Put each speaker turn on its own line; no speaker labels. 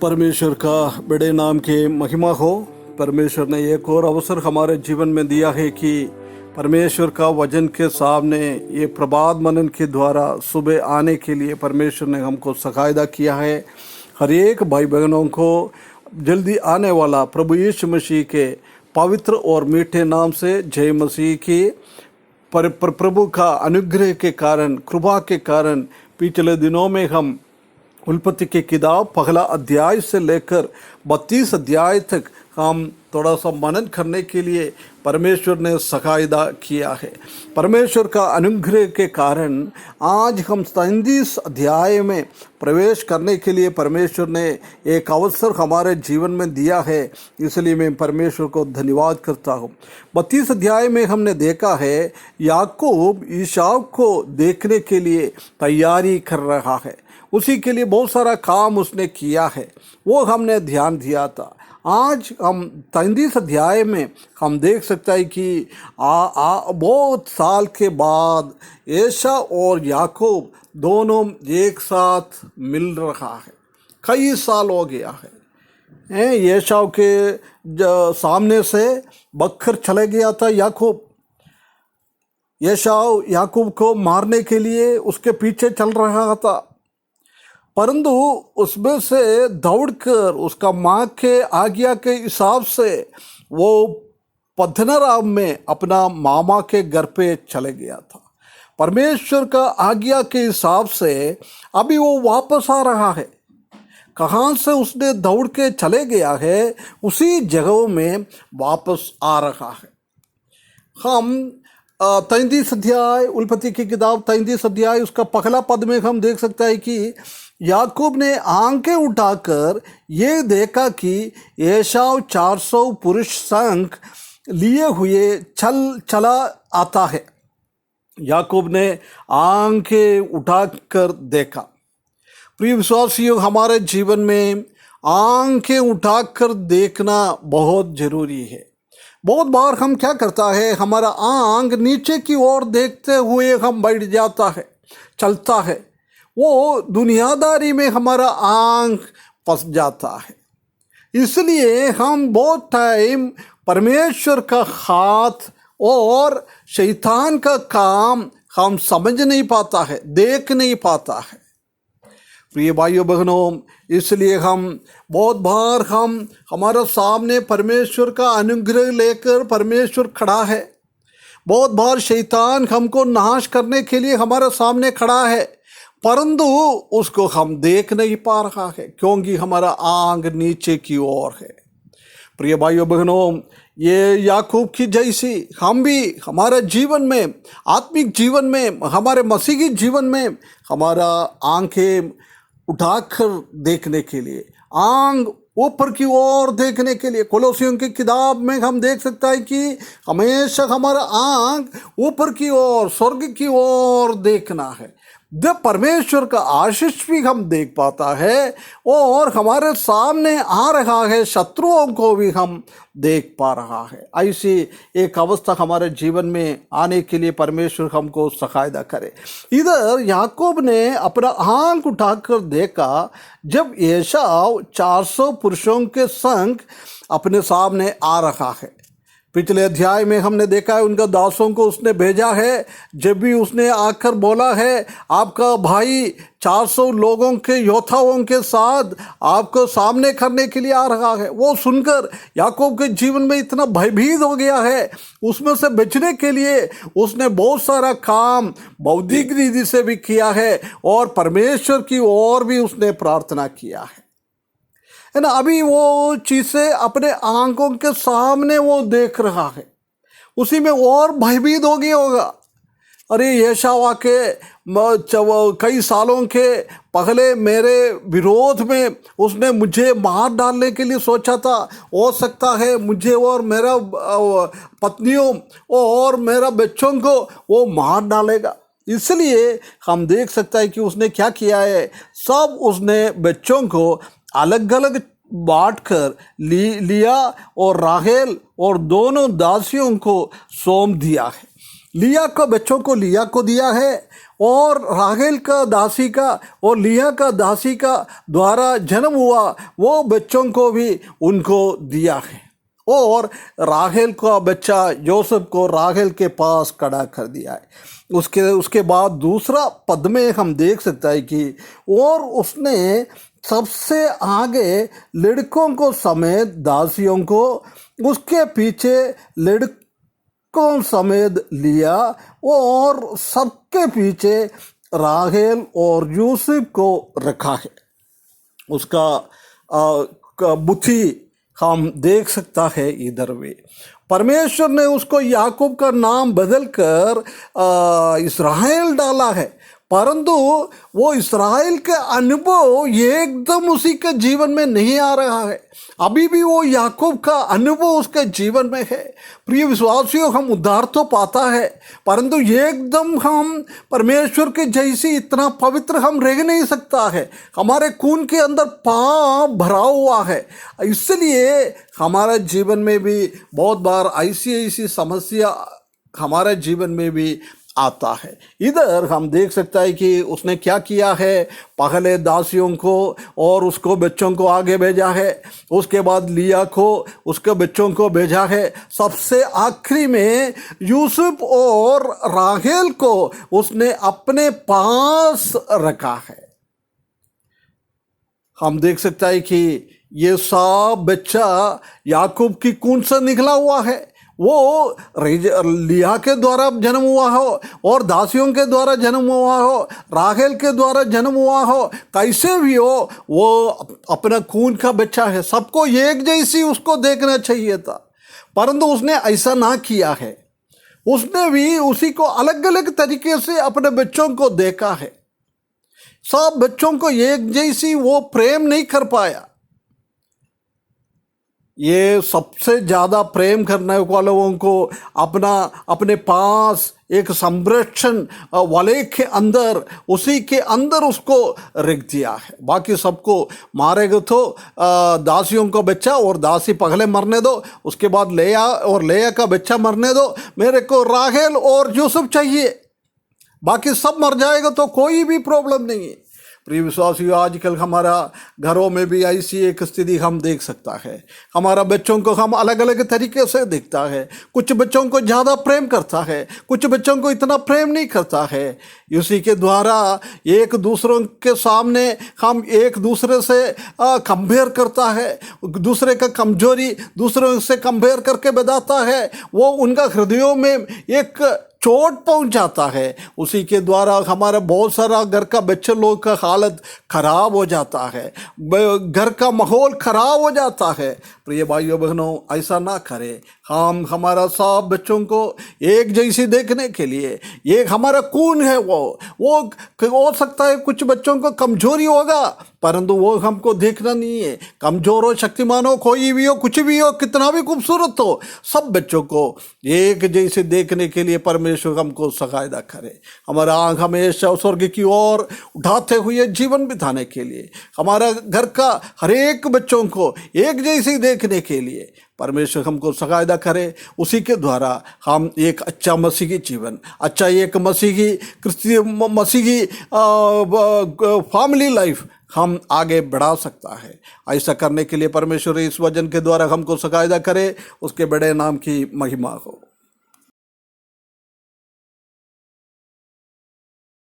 परमेश्वर का बड़े नाम के महिमा हो। परमेश्वर ने एक और अवसर हमारे जीवन में दिया है कि परमेश्वर का वचन के सामने ये प्रभात मनन के द्वारा सुबह आने के लिए परमेश्वर ने हमको सकायदा किया है। हर एक भाई बहनों को जल्दी आने वाला प्रभु यीशु मसीह के पवित्र और मीठे नाम से जय मसीह की। प्रभु का अनुग्रह के कारण, कृपा के कारण पिछले दिनों में हम उत्पत्ति की किताब पहला अध्याय से लेकर 32 अध्याय तक हम थोड़ा सा मनन करने के लिए परमेश्वर ने सकायदा किया है। परमेश्वर का अनुग्रह के कारण आज हम 33 अध्याय में प्रवेश करने के लिए परमेश्वर ने एक अवसर हमारे जीवन में दिया है, इसलिए मैं परमेश्वर को धन्यवाद करता हूँ। 32 अध्याय में हमने देखा है याकूब ईसाव को देखने के लिए तैयारी कर रहा है। उसी के लिए बहुत सारा काम उसने किया है, वो हमने ध्यान दिया था। आज हम 33 अध्याय में हम देख सकते हैं कि बहुत साल के बाद एसाव और याकूब दोनों एक साथ मिल रहा है। कई साल हो गया है। एसाव के सामने से बखर चले गया था याकूब। एसाव याकूब को मारने के लिए उसके पीछे चल रहा था, परंतु उसमें से दौड़कर उसका माँ के आज्ञा के हिसाब से वो पद्मनाराम में अपना मामा के घर पे चले गया था। परमेश्वर का आज्ञा के हिसाब से अभी वो वापस आ रहा है। कहाँ से उसने दौड़ के चले गया है, उसी जगह में वापस आ रहा है। हम 33 अध्याय उत्पत्ति की किताब 33 अध्याय उसका पहला पद में हम देख सकते हैं कि याकूब ने आंखें उठाकर ये देखा कि एसाव 400 पुरुष संग लिए हुए चला आता है। याकूब ने आंखें उठाकर देखा। प्रिय विश्वासियों, हमारे जीवन में आंखें उठाकर देखना बहुत जरूरी है। बहुत बार हम क्या करता है, हमारा आंख नीचे की ओर देखते हुए हम बैठ जाता है, चलता है। वो दुनियादारी में हमारा आंख फंस जाता है। इसलिए हम बहुत टाइम परमेश्वर का हाथ और शैतान का काम हम समझ नहीं पाता है, देख नहीं पाता है। प्रिय भाइयों बहनों, इसलिए हम बहुत बार हमारा सामने परमेश्वर का अनुग्रह लेकर परमेश्वर खड़ा है। बहुत बार शैतान हमको नाश करने के लिए हमारे सामने खड़ा है, परंतु उसको हम देख नहीं पा रहा है क्योंकि हमारा आंख नीचे की ओर है। प्रिय भाइयों बहनों, ये याकूब की जैसी हम भी हमारे जीवन में, आत्मिक जीवन में, हमारे मसीही जीवन में हमारा आंखें उठाकर देखने के लिए, आंख ऊपर की ओर देखने के लिए, कोलोसियों की किताब में हम देख सकते हैं कि हमेशा हमारा आंख ऊपर की ओर, स्वर्ग की ओर देखना है। जब परमेश्वर का आशीष भी हम देख पाता है और हमारे सामने आ रहा है, शत्रुओं को भी हम देख पा रहा है। ऐसी एक अवस्था हमारे जीवन में आने के लिए परमेश्वर हमको सहायता करे। इधर याकूब ने अपना आंख उठाकर देखा जब एसाव 400 पुरुषों के संग अपने सामने आ रहा है। पिछले अध्याय में हमने देखा है उनका दासों को उसने भेजा है। जब भी उसने आकर बोला है आपका भाई 400 लोगों के योद्धाओं के साथ आपको सामने करने के लिए आ रहा है, वो सुनकर याकूब के जीवन में इतना भयभीत हो गया है। उसमें से बचने के लिए उसने बहुत सारा काम बौद्धिक रीति से भी किया है और परमेश्वर की ओर भी उसने प्रार्थना किया है ना। अभी वो चीज़ें अपने आंखों के सामने वो देख रहा है, उसी में और भयभीत हो गया होगा। अरे एसाव आके कई सालों के पहले मेरे विरोध में उसने मुझे मार डालने के लिए सोचा था, हो सकता है मुझे और मेरा पत्नियों और मेरा बच्चों को वो मार डालेगा। इसलिए हम देख सकते हैं कि उसने क्या किया है, सब उसने बच्चों को अलग अलग बांट कर लिया और राहेल और दोनों दासियों को सौंप दिया है। लिया को बच्चों को लिया को दिया है और राहेल का दासी का और लिया का दासी का द्वारा जन्म हुआ वो बच्चों को भी उनको दिया है। और राहेल का बच्चा योसेफ को राहेल के पास खड़ा कर दिया है। उसके बाद दूसरा पद में हम देख सकते हैं कि और उसने सबसे आगे लड़कों को समेत दासियों को, उसके पीछे लड़कों समेत लिया और सबके पीछे राहेल और यूसुफ को रखा है। उसका बुद्धि हम देख सकता है इधर भी। परमेश्वर ने उसको याकूब का नाम बदलकर इस्राएल डाला है, परंतु वो इस्राएल के अनुभव एकदम उसी के जीवन में नहीं आ रहा है। अभी भी वो याकूब का अनुभव उसके जीवन में है। प्रिय विश्वासियों, हम उद्धार तो पाता है, परंतु एकदम हम परमेश्वर के जैसे इतना पवित्र हम रह नहीं सकता है। हमारे खून के अंदर पाप भरा हुआ है। इसलिए हमारे जीवन में भी बहुत बार ऐसी समस्या हमारे जीवन में भी आता है। इधर हम देख सकता है कि उसने क्या किया है। पहले दासियों को और उसको बच्चों को आगे भेजा है, उसके बाद लिया को उसके बच्चों को भेजा है, सबसे आखिरी में यूसुफ और राहेल को उसने अपने पास रखा है। हम देख सकता है कि ये सब बच्चा याकूब की खून से निकला हुआ है। वो लिया के द्वारा जन्म हुआ हो और दासियों के द्वारा जन्म हुआ हो, राहेल के द्वारा जन्म हुआ हो, कैसे भी हो, वो अपना खून का बच्चा है। सबको एक जैसी उसको देखना चाहिए था, परंतु उसने ऐसा ना किया है। उसने भी उसी को अलग अलग तरीके से अपने बच्चों को देखा है। सब बच्चों को एक जैसी वो प्रेम नहीं कर पाया। ये सबसे ज़्यादा प्रेम करने वालों को अपने पास एक संरक्षण वाले के अंदर, उसी के अंदर उसको रख दिया है। बाकी सबको मारेगा तो दासियों का बच्चा और दासी पहले मरने दो, उसके बाद लेया का बच्चा मरने दो, मेरे को राहेल और यूसुफ चाहिए, बाकी सब मर जाएगा तो कोई भी प्रॉब्लम नहीं है। प्रिय विश्वासियों, आजकल हमारा घरों में भी ऐसी एक स्थिति हम देख सकता है। हमारा बच्चों को हम अलग अलग तरीके से देखता है। कुछ बच्चों को ज़्यादा प्रेम करता है, कुछ बच्चों को इतना प्रेम नहीं करता है। इसी के द्वारा एक दूसरों के सामने हम एक दूसरे से कंपेयर करता है, दूसरे का कमजोरी दूसरों से कंपेयर करके बताता है। वो उनका हृदयों में एक चोट पहुंच जाता है। उसी के द्वारा हमारा बहुत सारा घर का बच्चे लोग का हालत खराब हो जाता है, घर का माहौल खराब हो जाता है। प्रिय भाइयों बहनों, ऐसा ना करें। हम हमारा सब बच्चों को एक जैसी देखने के लिए, ये हमारा खून है, वो हो सकता है कुछ बच्चों को कमजोरी होगा, परंतु वो हमको देखना नहीं है। कमजोर हो, शक्तिमान हो, कोई भी हो, कुछ भी हो, कितना भी खूबसूरत हो, सब बच्चों को एक जैसे देखने के लिए परमेश्वर हमको सहायता करे। हमारा आँख हमेशा स्वर्ग की ओर उठाते हुए जीवन बिताने के लिए, हमारा घर का हर एक बच्चों को एक जैसे देखने के लिए परमेश्वर हमको सहायता करे। उसी के द्वारा हम एक अच्छा मसीही जीवन, अच्छा एक मसीही फैमिली लाइफ हम आगे बढ़ा सकता है। ऐसा करने के लिए परमेश्वर इस वचन के द्वारा हमको सहायता करे। उसके बड़े नाम की महिमा हो।